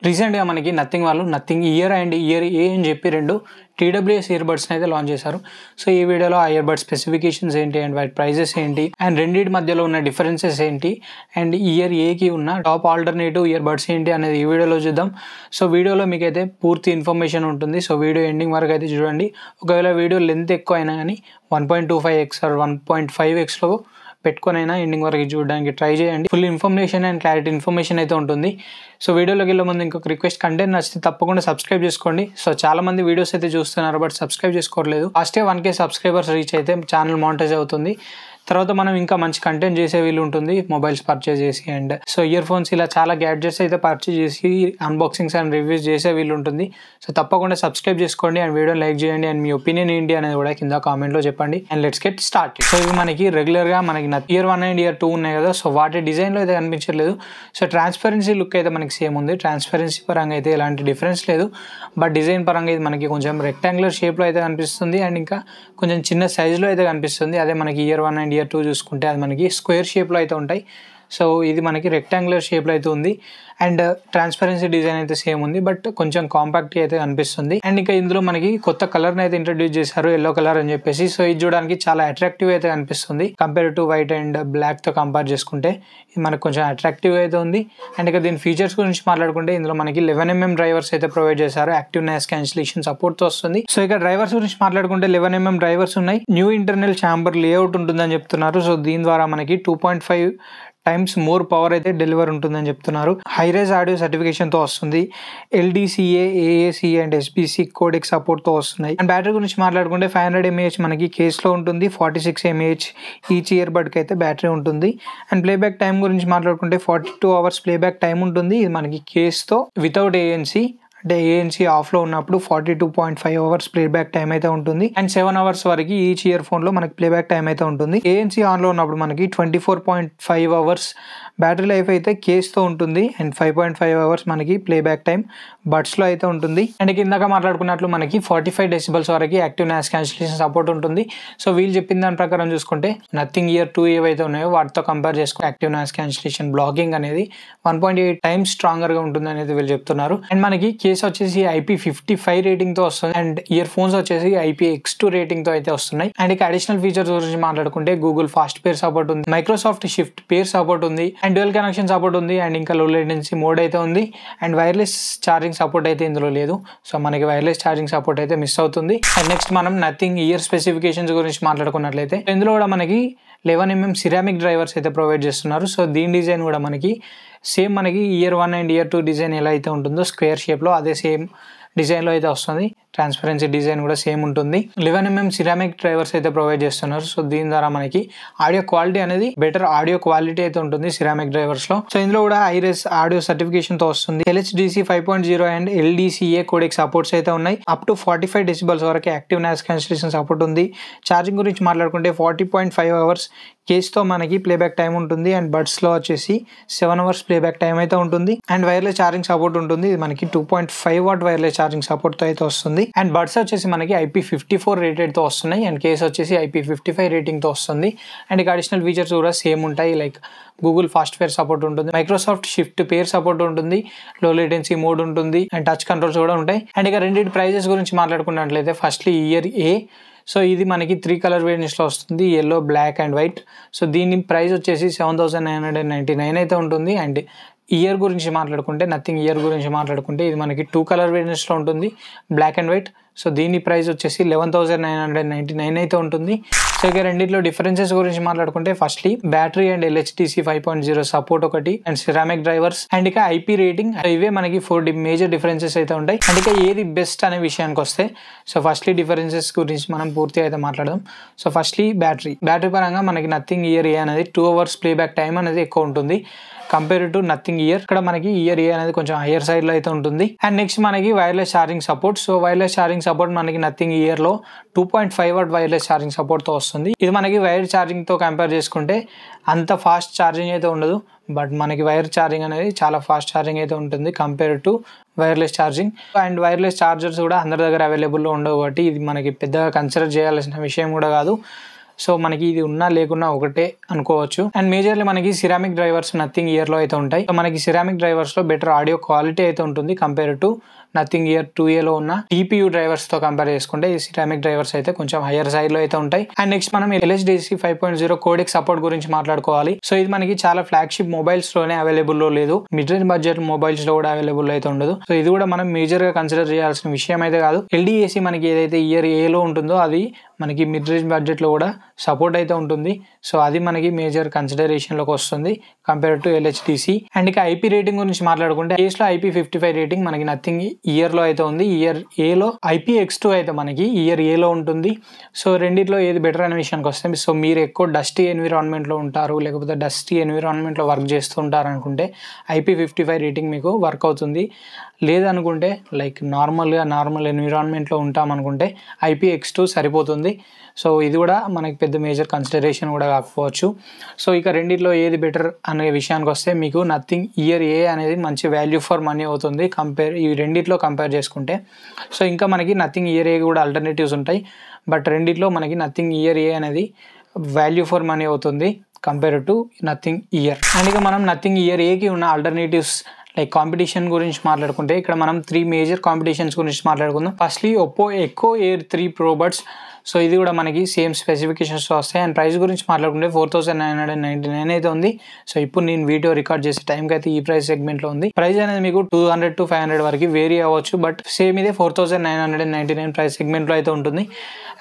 రీసెంట్‌గా మనకి నథింగ్ వాళ్ళు నథింగ్ ఇయర్ అండ్ ఇయర్ ఏ అని చెప్పి 2 టీడబ్ల్యూఎస్ ఇయర్ బడ్స్‌ని అయితే లాంచ్ చేశారు. సో ఈ వీడియోలో ఆ ఇయర్ బడ్స్ స్పెసిఫికేషన్స్ ఏంటి అండ్ వాటి ప్రైజెస్ ఏంటి అండ్ రెండిటి మధ్యలో ఉన్న డిఫరెన్సెస్ ఏంటి అండ్ ఇయర్ ఏకి ఉన్న టాప్ ఆల్టర్నేటివ్ ఇయర్ బడ్స్ ఏంటి అనేది ఈ వీడియోలో చూద్దాం. సో వీడియోలో మీకైతే పూర్తి ఇన్ఫర్మేషన్ ఉంటుంది. సో వీడియో ఎండింగ్ వరకు అయితే చూడండి. ఒకవేళ వీడియో లెంత్ ఎక్కువ అయినా కానీ 1.25x ఆర్ 1.5xలో పెట్టుకొనైనా ఎండింగ్ వరకు చూడడానికి ట్రై చేయండి. Full information and clarity information అయితే ఉంటుంది. సో వీడియోలోకి వెళ్ళే ముందు ఇంకొక రిక్వెస్ట్, కంటెంట్ నచ్చితే తప్పకుండా సబ్స్క్రైబ్ చేసుకోండి. సో చాలా మంది వీడియోస్ అయితే చూస్తున్నారు బట్ సబ్స్క్రైబ్ చేసుకోవట్లేదు. ఫస్ట్ 1K సబ్స్క్రైబర్స్ రీచ్ అయితే ఛానల్ మానిటైజ్ అవుతుంది. తర్వాత మనం ఇంకా మంచి కంటెంట్ చేసే వీలు ఉంటుంది మొబైల్స్ పర్చేజ్ చేసి అండ్ సో ఇయర్ ఫోన్స్ ఇలా చాలా గ్యాడ్జెట్స్ అయితే పర్చేజ్ చేసి అన్బాక్సింగ్స్ అండ్ రివ్యూస్ చేసే వీలు ఉంటుంది. సో తప్పకుండా సబ్స్క్రైబ్ చేసుకోండి అండ్ వీడియో లైక్ చేయండి అండ్ మీ ఒపీనియన్ ఏంటి అనేది కూడా కింద కామెంట్లో చెప్పండి. And let's get start. So ఇవి మనకి రెగ్యులర్గా మనకి ఇయర్ 1 అండ్ ఇయర్ 2 ఉన్నాయి కదా. సో వాటి డిజైన్లో అయితే కనిపించట్లేదు. సో ట్రాన్స్పరెన్సీ లుక్ అయితే మనకి సేమ్ ఉంది. ట్రాన్స్పరెన్సీ పరంగా అయితే ఎలాంటి డిఫరెన్స్ లేదు. బట్ డిజైన్ పరంగా ఇది మనకి కొంచెం రెక్టాంగులర్ షేప్లో అయితే కనిపిస్తుంది అండ్ ఇంకా కొంచెం చిన్న సైజులో అయితే కనిపిస్తుంది. అదే మనకి ఇయర్ 1 అండ్ ఇయర్ 2 చూసుకుంటే అది మనకి స్క్వేర్ షేప్లో అయితే ఉంటాయి. సో ఇది మనకి రెక్టాంగులర్ షేప్లో అయితే ఉంది అండ్ ట్రాన్స్పరెన్సీ డిజైన్ అయితే సేమ్ ఉంది బట్ కొంచెం కాంపాక్ట్గా అయితే కనిపిస్తుంది. అండ్ ఇంకా ఇందులో మనకి కొత్త కలర్ని అయితే ఇంట్రడ్యూస్ చేశారు, ఎల్లో కలర్ అని చెప్పేసి. సో ఇది చూడడానికి చాలా అట్రాక్టివ్ అయితే కనిపిస్తుంది కంపేర్ టు వైట్ అండ్ బ్లాక్తో కంపేర్ చేసుకుంటే ఇది మనకు కొంచెం అట్రాక్టివ్ అయితే ఉంది. అండ్ ఇక దీని ఫీచర్స్ గురించి మాట్లాడుకుంటే ఇందులో మనకి 11mm డ్రైవర్స్ అయితే ప్రొవైడ్ చేశారు. యాక్టివ్ నాయిస్ క్యాన్సిలేషన్ సపోర్ట్తో వస్తుంది. సో ఇక డ్రైవర్స్ గురించి మాట్లాడుకుంటే 11mm డ్రైవర్స్ ఉన్నాయి. న్యూ ఇంటర్నల్ ఛాంబర్ లేఅవుట్ ఉంటుందని చెప్తున్నారు. సో దీని ద్వారా మనకి 2.5 times మోర్ పవర్ అయితే డెలివర్ ఉంటుందని చెప్తున్నారు. హైరేజ్ ఆడియో సర్టిఫికేషన్తో వస్తుంది. LDCA, AAC and SBC codec సపోర్ట్తో వస్తున్నాయి. అండ్ బ్యాటరీ గురించి మాట్లాడుకుంటే 500 mAh మనకి కేస్లో ఉంటుంది. 46 mAh ఈచ్ ఇయర్ బడ్కి అయితే బ్యాటరీ ఉంటుంది. అండ్ ప్లేబ్యాక్ టైం గురించి మాట్లాడుకుంటే 42 hours ప్లేబ్యాక్ టైం ఉంటుంది. ఇది మనకి కేస్తో వితౌట్ ANC అంటే ANC ఆఫ్లో ఉన్నప్పుడు 42.5 hours ప్లేబ్యాక్ టైం అయితే ఉంటుంది. అండ్ 7 hours వరకు ఈచ్ ఇయర్ ఫోన్లో మనకి ప్లేబ్యాక్ టైం అయితే ఉంటుంది. ANC ఆన్లో ఉన్నప్పుడు మనకి 24.5 hours బ్యాటరీ లైఫ్ అయితే కేస్తో ఉంటుంది అండ్ 5.5 hours మనకి ప్లేబ్యాక్ టైం బడ్స్లో అయితే ఉంటుంది. అండ్ కిందాక మాట్లాడుకున్నట్లు మనకి 45 decibels వరకు యాక్టివ్ నాయిస్ క్యాన్సిలేషన్ సపోర్ట్ ఉంటుంది. సో వీళ్ళు చెప్పిన దాని ప్రకారం చూసుకుంటే నథింగ్ ఇయర్ 2 ఏవైతే ఉన్నాయో వాటితో కంపేర్ చేసుకుంటే యాక్టివ్ నాయిస్ క్యాన్సిలేషన్ బ్లాకింగ్ అనేది 1.8 times స్ట్రాంగర్గా ఉంటుంది అనేది వీళ్ళు చెప్తున్నారు. అండ్ మనకి కేస్ వచ్చేసి IP55 రేటింగ్తో వస్తుంది అండ్ ఇయర్ ఫోన్స్ వచ్చేసి IPX2 రేటింగ్తో అయితే వస్తున్నాయి. అండ్ ఇక అడిషనల్ ఫీచర్స్ గురించి మాట్లాడుకుంటే గూగుల్ ఫాస్ట్ పేర్ సపోర్ట్ ఉంది, మైక్రోసాఫ్ట్ షిఫ్ట్ పేర్ సపోర్ట్ ఉంది అండ్ డ్యూయల్ కనెక్షన్ సపోర్ట్ ఉంది అండ్ ఇంకా లో లేటెన్సీ మోడ్ అయితే ఉంది. అండ్ వైర్లెస్ ఛార్జింగ్ సపోర్ట్ అయితే ఇందులో లేదు. సో మనకి వైర్లెస్ ఛార్జింగ్ సపోర్ట్ అయితే మిస్ అవుతుంది. అండ్ నెక్స్ట్ మనం నథింగ్ ఇయర్ స్పెసిఫికేషన్స్ గురించి మాట్లాడుకున్నట్లయితే ఇందులో కూడా మనకి 11mm సిరామిక్ డ్రైవర్స్ అయితే ప్రొవైడ్ చేస్తున్నారు. సో దీని డిజైన్ కూడా మనకి సేమ్ మనకి ఇయర్ 1 అండ్ ఇయర్ 2 డిజైన్ ఎలా అయితే ఉంటుందో స్క్వేర్ షేప్లో అదే సేమ్ డిజైన్లో అయితే వస్తుంది. ట్రాన్స్పరెన్సీ డిజైన్ కూడా సేమ్ ఉంటుంది. 11mm సిరామిక్ డ్రైవర్స్ అయితే ప్రొవైడ్ చేస్తున్నారు. సో దీని ద్వారా మనకి ఆడియో క్వాలిటీ అనేది బెటర్ ఆడియో క్వాలిటీ అయితే ఉంటుంది సిరామిక్ డ్రైవర్స్లో. సో ఇందులో కూడా హైరేజ్ ఆడియో సర్టిఫికేషన్తో వస్తుంది. LHDC 5.0 and LDCA codec supports అయితే ఉన్నాయి. అప్ టు 45 decibels వరకు యాక్టివ్ నాయిస్ క్యాన్సిలేషన్ సపోర్ట్ ఉంది. ఛార్జింగ్ గురించి మాట్లాడుకుంటే 40.5 hours కేస్తో మనకి ప్లేబ్యాక్ టైం ఉంటుంది అండ్ బడ్స్లో వచ్చేసి 7 hours ప్లేబ్యాక్ టైం అయితే ఉంటుంది. అండ్ వైర్లెస్ ఛార్జింగ్ సపోర్ట్ ఉంటుంది. ఇది మనకి 2.5 watt వైర్లెస్ ఛార్జింగ్ సపోర్ట్తో అయితే వస్తుంది. అండ్ బడ్స్ వచ్చేసి మనకి IP54 రేటెడ్తో వస్తున్నాయి అండ్ కేస్ వచ్చేసి IP55 రేటింగ్తో వస్తుంది. అండ్ ఇక అడిషనల్ ఫీచర్స్ కూడా సేమ్ ఉంటాయి. Like Google fast pair support ఉంటుంది, మైక్రోసాఫ్ట్ షిఫ్ట్ పేర్ సపోర్ట్ ఉంటుంది, లో లేటెన్సీ మోడ్ ఉంటుంది అండ్ టచ్ కంట్రోల్స్ కూడా ఉంటాయి. అండ్ ఇక రెండింటి ప్రైజెస్ గురించి మాట్లాడుకున్నట్లయితే ఫస్ట్లీ ఇయర్ ఏ. సో ఇది మనకి 3 color వేరియంట్స్లో వస్తుంది, yellow, black and white. So దీని ప్రైస్ వచ్చేసి 7,999 అయితే ఉంటుంది. అండ్ ఇయర్ గురించి మాట్లాడుకుంటే నథింగ్ ఇయర్ గురించి మాట్లాడుకుంటే ఇది మనకి 2 color వేరియంట్స్లో ఉంటుంది, బ్లాక్ అండ్ వైట్. సో దీని ప్రైస్ వచ్చేసి 11,999 అయితే ఉంటుంది. సో ఇక రెండింటిలో డిఫరెన్సెస్ గురించి మాట్లాడుకుంటే firstly battery and LHDC 5.0 support ఒకటి అండ్ సిరామిక్ డ్రైవర్స్ అండ్ ఇక IP రేటింగ్, ఇవే మనకి 4 మేజర్ డిఫరెన్సెస్ అయితే ఉంటాయి. అండ్ ఇక ఏది బెస్ట్ అనే విషయానికి వస్తే సో ఫస్ట్లీ డిఫరెన్సెస్ గురించి మనం పూర్తిగా అయితే మాట్లాడదాం. సో ఫస్ట్లీ బ్యాటరీ పరంగా మనకి నథింగ్ ఇయర్ ఏ అనేది 2 hours ప్లేబ్యాక్ టైం అనేది ఎక్కువ ఉంటుంది కంపేర్ టు నథింగ్ ఇయర్. ఇక్కడ మనకి ఇయర్ ఏ అనేది కొంచెం హయ్యర్ సైడ్ లో అయితే ఉంటుంది. అండ్ నెక్స్ట్ మనకి wireless charging support. So wireless charging support మనకి నథింగ్ ఇయర్ లో 2.5 watt వైర్లెస్ ఛార్జింగ్ సపోర్ట్ తో వస్తుంది. ఇది మనకి వైర్ ఛార్జింగ్ తో కంపేర్ చేసుకుంటే అంత ఫాస్ట్ ఛార్జింగ్ అయితే ఉండదు, బట్ మనకి వైర్ ఛార్జింగ్ అనేది చాలా ఫాస్ట్ ఛార్జింగ్ అయితే ఉంటుంది compare to wireless charging. And wireless chargers కూడా అందరి దగ్గర అవైలబుల్లో ఉండవు కాబట్టి ఇది మనకి పెద్దగా కన్సిడర్ చేయాల్సిన విషయం కూడా కాదు. సో మనకి ఇది ఉన్నా లేకున్నా ఒకటే అనుకోవచ్చు. అండ్ మేజర్లీ మనకి సిరామిక్ డ్రైవర్స్ నథింగ్ ఇయర్లో అయితే ఉంటాయి. సో మనకి సిరామిక్ డ్రైవర్స్లో బెటర్ ఆడియో క్వాలిటీ అయితే ఉంటుంది కంపేర్ టు నథింగ్ ఇయర్ 2Aలో ఉన్న TPU డ్రైవర్స్తో కంపేర్ చేసుకుంటే ఈ సిరామిక్ డ్రైవర్స్ అయితే కొంచెం హయ్యర్ సైడ్లో అయితే ఉంటాయి. అండ్ నెక్స్ట్ మనం LHDC 5.0 కోడెక్ సపోర్ట్ గురించి మాట్లాడుకోవాలి. సో ఇది మనకి చాలా ఫ్లాగ్షిప్ మొబైల్స్లోనే అవైలబుల్లో లేదు, మిడ్ రేంజ్ బడ్జెట్ మొబైల్స్లో కూడా అవైలబుల్ అయితే ఉండదు. సో ఇది కూడా మనం మేజర్గా కన్సిడర్ చేయాల్సిన విషయం అయితే కాదు. LDAC మనకి ఏదైతే ఇయర్ Aలో ఉంటుందో అది మనకి మిడ్ రేంజ్ బడ్జెట్లో కూడా సపోర్ట్ అయితే ఉంటుంది. సో అది మనకి మేజర్ కన్సిడరేషన్లోకి వస్తుంది కంపేర్ టు LHDC. అండ్ ఇక IP రేటింగ్ గురించి మాట్లాడుకుంటే కేసులో IP55 రేటింగ్ మనకి నథింగ్ ఇయర్లో అయితే ఉంది. ఇయర్ Aలో IPX2 అయితే మనకి ఇయర్ Aలో ఉంటుంది. సో రెండిట్లో ఏది బెటర్ అనే విషయానికి వస్తే, సో మీరు ఎక్కువ డస్టీ ఎన్విరాన్మెంట్లో ఉంటారు లేకపోతే డస్టీ ఎన్విరాన్మెంట్లో వర్క్ చేస్తూ ఉంటారు అనుకుంటే IP55 రేటింగ్ మీకు వర్క్ అవుతుంది. లేదనుకుంటే లైక్ నార్మల్ ఎన్విరాన్మెంట్లో ఉంటాం అనుకుంటే IPX2 సరిపోతుంది. సో ఇది కూడా మనకి పెద్ద మేజర్ కన్సిడరేషన్ కూడా కాకపోవచ్చు. సో ఇక రెండిట్లో ఏది బెటర్ అనే విషయానికి వస్తే మీకు నథింగ్ ఇయర్ A అనేది మంచి వాల్యూ ఫర్ మనీ అవుతుంది ఈ రెండిట్లో కంపేర్ చేసుకుంటే. సో ఇంకా మనకి నథింగ్ ఇయర్ A కూడా ఆల్టర్నేటివ్స్ ఉంటాయి, బట్ రెండిట్లో మనకి నథింగ్ ఇయర్ A అనేది వాల్యూ ఫర్ మనీ అవుతుంది compare to nothing year. And ఇక మనం నథింగ్ ఇయర్ Aకి ఉన్న ఆల్టర్నేటివ్స్ లైక్ కాంపిటీషన్ గురించి మాట్లాడుకుంటే ఇక్కడ మనం 3 మేజర్ కాంపిటీషన్స్ గురించి మాట్లాడుకుందాం. Firstly Oppo Enco Air 3 Pro Buds. So ఇది కూడా మనకి సేమ్ స్పెసిఫికేషన్స్తో వస్తాయి. అండ్ ప్రైస్ గురించి మాట్లాడుకుంటే 4999 అయితే ఉంది. సో ఇప్పుడు నేను వీడియో రికార్డ్ చేసే టైంకి అయితే ఈ ప్రైస్ సెగ్మెంట్లో ఉంది. ప్రైస్ అనేది మీకు 200 to 500 వరకు వేరీ అవ్వచ్చు, బట్ సేమ్ ఇదే 4999 ప్రైస్ సెగ్మెంట్లో అయితే ఉంటుంది.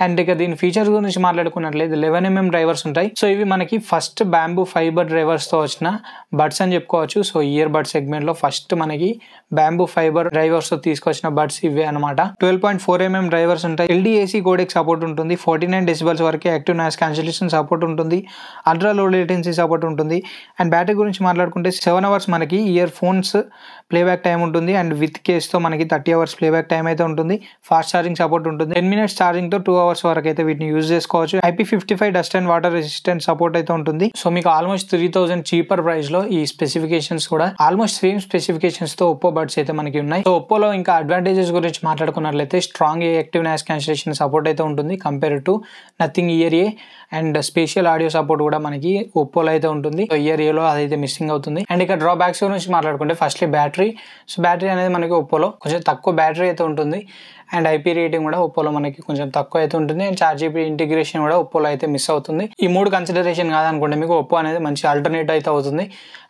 అండ్ ఇక దీని ఫీచర్స్ గురించి మాట్లాడుకున్నట్లయితే 11mm డ్రైవర్స్ ఉంటాయి. సో ఇవి మనకి ఫస్ట్ బ్యాంబూ ఫైబర్ డ్రైవర్స్తో వచ్చిన బడ్స్ అని చెప్పుకోవచ్చు. సో ఇయర్ బడ్ సెగ్మెంట్లో ఫస్ట్ మనకి బ్యాంబూ ఫైబర్ డ్రైవర్స్తో తీసుకొచ్చిన బడ్స్ ఇవే అనమాట. 12.4mm డ్రైవర్స్ ఉంటాయి. LDAC కోడెక్ సపోర్ట్ ఉంటుంది. 49 decibels వరకు యాక్టివ్ నాయిస్ క్యాన్సిలేషన్ సపోర్ట్ ఉంటుంది. అల్ట్రా లో లేటెన్సీ సపోర్ట్ ఉంటుంది. అండ్ బ్యాటరీ గురించి మాట్లాడుకుంటే 7 hours మనకి ఇయర్ ఫోన్స్ ప్లేబ్యాక్ టైం ఉంటుంది. అండ్ విత్ కేస్తో మనకి 30 hours ప్లేబ్యాక్ టైం అయితే ఉంటుంది. ఫాస్ట్ ఛార్జింగ్ సపోర్ట్ ఉంటుంది. 10 minutes ఛార్జింగ్తో 2 hours వరకు అయితే వీటిని యూజ్ చేసుకోవచ్చు. IP55 dust and water resistant support అయితే ఉంటుంది. సో మీకు ఆల్మోస్ట్ 3000 చీపర్ ప్రైస్ లో ఈ స్పెసిఫికేషన్స్ కూడా ఆల్మోస్ట్ సేమ్ స్పెసిఫికేషన్స్ తో ఒప్పో బడ్స్ అయితే మనకి ఉన్నాయి. సో ఒప్పోలో ఇంకా అడ్వాంటేజెస్ గురించి మాట్లాడుకున్నట్లయితే strong active noise cancellation support అయితే ఉంటుంది compare to nothing ear A. And special audio support కూడా మనకి ఒప్పోలో అయితే ఉంటుంది. ఇయర్ Aలో అదైతే మిస్సింగ్ అవుతుంది. అండ్ ఇక్కడ డ్రాబ్యాక్స్ గురించి మాట్లాడుకుంటే ఫస్ట్లీ బ్యాటరీ. సో బ్యాటరీ అనేది మనకి ఒప్పోలో కొంచెం తక్కువ బ్యాటరీ అయితే ఉంటుంది. అండ్ IP రేటింగ్ కూడా ఒప్పోలో మనకి కొంచెం తక్కువ అయితే ఉంటుంది. అండ్ ChatGPT ఇంటిగ్రేషన్ కూడా ఒప్పోలో అయితే మిస్ అవుతుంది. ఈ 3 కన్సిడరేషన్ కాదనుకుంటే మీకు ఒప్పో అనేది మంచి ఆల్టర్నేట్ అయితే అవుతుంది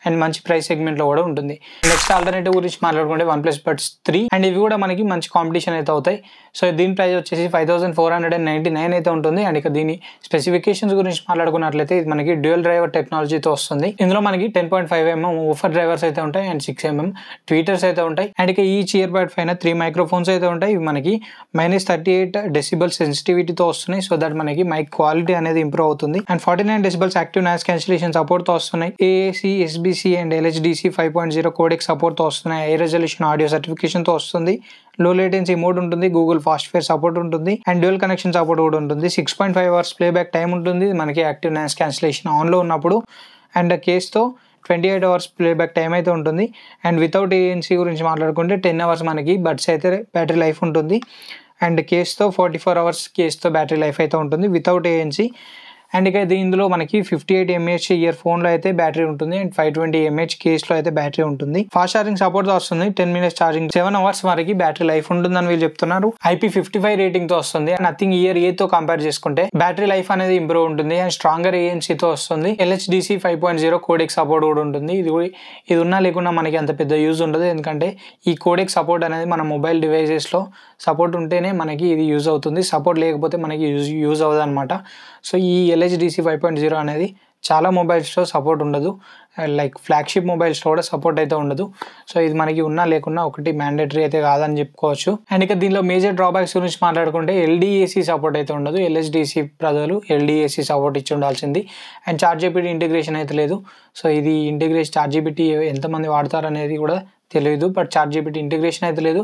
అండ్ మంచి ప్రైస్ సెగ్మెంట్లో కూడా ఉంటుంది. నెక్స్ట్ ఆల్టర్నేటివ్ గురించి మాట్లాడుకుంటే OnePlus Buds 3. అండ్ ఇవి కూడా మనకి మంచి కాంపిటీషన్ అయితే అవుతాయి. సో దీని ప్రైస్ వచ్చేసి 5499 అయితే ఉంటుంది. అండ్ ఇక దీని స్పెసిఫికేషన్స్ గురించి మాట్లాడుకున్నట్లయితే ఇది మనకి డ్యూయల్ డ్రైవర్ టెక్నాలజీతో వస్తుంది. ఇందులో మనకి 10.5mm ఊఫర్ డ్రైవర్స్ అయితే ఉంటాయి అండ్ 6mm ట్వీటర్స్ అయితే ఉంటాయి. అండ్ ఇక ఈచ్ ఇయర్ బడ్ పైన 3 మైక్రోఫోన్స్ అయితే ఉంటాయి. ఇవి మనకి -38 decibel సెన్సిటివిటీతో వస్తున్నాయి. సో దట్ మనకి మైక్ క్వాలిటీ అనేది ఇంప్రూవ్ అవుతుంది. And 49 decibels active noise cancellation సపోర్ట్తో వస్తున్నాయి. AAC SBC and LHDC 5.0 codec సపోర్ట్తో వస్తున్నాయి. హై రెజల్యూషన్ ఆడియో సర్టిఫికేషన్తో వస్తుంది. లో లేటెన్సీ మోడ్ ఉంటుంది. గూగుల్ ఫాస్ట్ ఫేర్ సపోర్ట్ ఉంటుంది. అండ్ డ్యూయల్ కనెక్షన్ సపోర్ట్ కూడా ఉంటుంది. 6.5 hours ప్లేబ్యాక్ టైం ఉంటుంది మనకి యాక్టివ్ నాయిస్ క్యాన్సిలేషన్ ఆన్లో ఉన్నప్పుడు. అండ్ కేస్తో 28 hours ప్లేబ్యాక్ టైం అయితే ఉంటుంది. అండ్ వితౌట్ ANC గురించి మాట్లాడుకుంటే 10 hours మనకి బడ్స్ అయితే బ్యాటరీ లైఫ్ ఉంటుంది. అండ్ కేస్తో 44 hours కేస్తో బ్యాటరీ లైఫ్ అయితే ఉంటుంది వితౌట్ ANC. అండ్ ఇక ఇందులో మనకి 58 mAh ఇయర్ ఫోన్లో అయితే బ్యాటరీ ఉంటుంది అండ్ 520 mAh కేస్లో అయితే బ్యాటరీ ఉంటుంది. ఫాస్ట్ ఛార్జింగ్ సపోర్ట్తో వస్తుంది. 10 minutes ఛార్జింగ్ 7 hours వరకు బ్యాటరీ లైఫ్ ఉంటుందని వీళ్ళు చెప్తున్నారు. IP55 రేటింగ్తో వస్తుంది. నథింగ్ ఇయర్ Aతో కంపేర్ చేసుకుంటే బ్యాటరీ లైఫ్ అనేది ఇంప్రూవ్ ఉంటుంది అండ్ స్ట్రాంగర్ ANCతో వస్తుంది. LHDC 5.0 కోడెక్ సపోర్ట్ కూడా ఉంటుంది. ఇది ఉన్నా లేకున్నా మనకి అంత పెద్ద యూజ్ ఉండదు, ఎందుకంటే ఈ కోడెక్ సపోర్ట్ అనేది మన మొబైల్ డివైజెస్లో సపోర్ట్ ఉంటేనే మనకి ఇది యూజ్ అవుతుంది. సపోర్ట్ లేకపోతే మనకి యూజ్ అవ్వదు అనమాట. సో ఈ LHDC 5.0 అనేది చాలా మొబైల్స్లో సపోర్ట్ ఉండదు, లైక్ ఫ్లాగ్షిప్ మొబైల్స్లో కూడా సపోర్ట్ అయితే ఉండదు. సో ఇది మనకి ఉన్నా లేకున్నా ఒకటి మ్యాండేటరీ అయితే కాదని చెప్పుకోవచ్చు. అండ్ ఇక దీనిలో మేజర్ డ్రాబ్యాక్స్ గురించి మాట్లాడుకుంటే LDAC సపోర్ట్ అయితే ఉండదు. LHDC ప్రజలు LDAC సపోర్ట్ ఇచ్చి ఉండాల్సింది. అండ్ ChatGPT ఇంటిగ్రేషన్ అయితే లేదు. సో ఇది ChatGPT ఎంతమంది వాడతారు అనేది కూడా తెలియదు, బట్ ChatGPT ఇంటిగ్రేషన్ అయితే లేదు.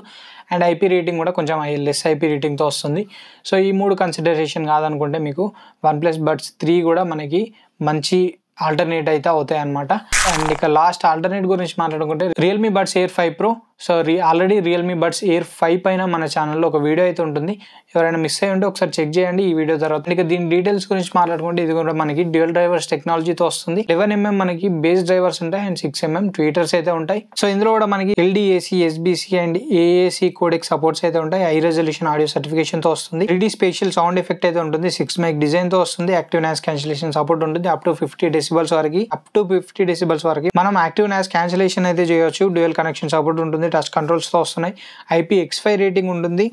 అండ్ IP రేటింగ్ కూడా కొంచెం లెస్ IP రేటింగ్తో వస్తుంది. సో ఈ 3 కన్సిడరేషన్ కాదనుకుంటే మీకు OnePlus Buds 3 కూడా మనకి మంచి ఆల్టర్నేట్ అయితే అవుతాయి అనమాట. అండ్ ఇక లాస్ట్ ఆల్టర్నేట్ గురించి మాట్లాడుకుంటే Realme Buds Air 5 Pro. So already Realme buds air 5 పైన మన ఛానల్లో ఒక వీడియో అయితే ఉంటుంది. ఎవరైనా మిస్ అయ్యి ఉంటే ఒకసారి చెక్ చేయండి ఈ వీడియో తర్వాత. ఇక దీని డీటెయిల్స్ గురించి మాట్లాడుకుంటే ఇది కూడా మనకి డ్యూయల్ డ్రైవర్స్ టెక్నాలజీతో వస్తుంది. 11mm మనకి బేస్ డ్రైవర్స్ ఉంటాయి అండ్ 6mm ట్వీటర్స్ అయితే ఉంటాయి. సో ఇందులో కూడా మనకి LDAC, SBC and AAC codec supports అయితే ఉంటాయి. హై రెజల్యూషన్ ఆడియో సర్టిఫికేషన్ తో వస్తుంది. 3D స్పేషియల్ సౌండ్ ఎఫెక్ట్ అయితే ఉంటుంది. 6 మైక్ డిజైన్ తో వస్తుంది. యాక్టివ్ నాయిస్ క్యాన్సిలేషన్ సపోర్ట్ ఉంటుంది. అప్ టు 50 డెసిబల్స్ వరకు మనం యాక్టివ్ నాయిస్ క్యాన్సిలేషన్ అయితే చేయొచ్చు. డ్యూయల్ కనెక్షన్ సపోర్ట్ ఉంటుంది. టచ్ కంట్రోల్స్ తో వస్తున్నాయి. IPX5 రేటింగ్ ఉంటుంది.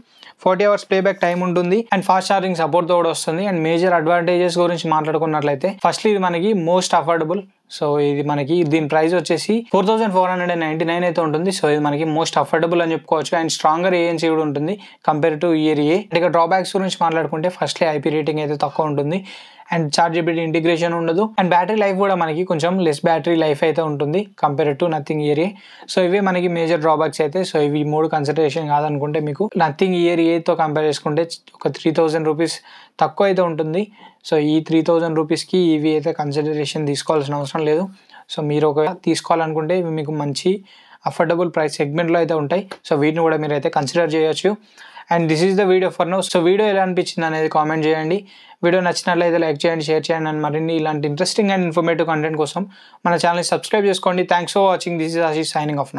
40 hours ప్లేబ్యాక్ టైం ఉంటుంది అండ్ ఫాస్ట్ ఛార్జింగ్ సపోర్ట్ తో కూడా వస్తుంది. అండ్ మేజర్ అడ్వాంటేజెస్ గురించి మాట్లాడుకున్నట్లయితే ఫస్ట్లీ ఇది మనకి మోస్ట్ అఫోర్డబుల్. సో ఇది మనకి దీని ప్రైస్ వచ్చేసి 4499 అయితే ఉంటుంది. సో ఇది మనకి మోస్ట్ అఫోర్డబుల్ అని చెప్పుకోవచ్చు. అండ్ స్ట్రాంగర్ ANC కూడా ఉంటుంది కంపేర్ టు ఇయర్ ఏ. ఇక డ్రాబ్యాక్స్ గురించి మాట్లాడుకుంటే ఫస్ట్లీ IP రేటింగ్ అయితే తక్కువ ఉంటుంది అండ్ చార్జబిలిటీ ఇంటిగ్రేషన్ ఉండదు అండ్ బ్యాటరీ లైఫ్ కూడా మనకి కొంచెం లెస్ బ్యాటరీ లైఫ్ అయితే ఉంటుంది compare to nothing year A. So ఇవే మనకి మేజర్ డ్రాబ్యాక్స్ అయితే. సో ఇవి 3 కన్సిడరేషన్ కాదనుకుంటే మీకు నథింగ్ ఇయర్ ఏతో కంపేర్ చేసుకుంటే ఒక 3000 రూపీస్ తక్కువ అయితే ఉంటుంది. సో ఈ 3000 రూపీస్కి ఇవి అయితే కన్సిడరేషన్ తీసుకోవాల్సిన అవసరం లేదు. సో మీరు ఒక తీసుకోవాలనుకుంటే ఇవి మీకు మంచి అఫోర్డబుల్ ప్రైస్ సెగ్మెంట్లో అయితే ఉంటాయి. సో వీటిని కూడా మీరు అయితే కన్సిడర్ చేయొచ్చు. And this is the video for now. So video ఎలా అనిపించింది అనేది కామెంట్ చేయండి. వీడియో నచ్చినట్లయితే లైక్ చేయండి, షేర్ చేయండి అండ్ మరిన్ని ఇలాంటి ఇంట్రెస్టింగ్ అండ్ ఇన్ఫర్మేటివ్ కంటెంట్ కోసం మన ఛానల్ని సబ్స్క్రైబ్ చేసుకోండి. Thanks for watching. This is Ashish signing off.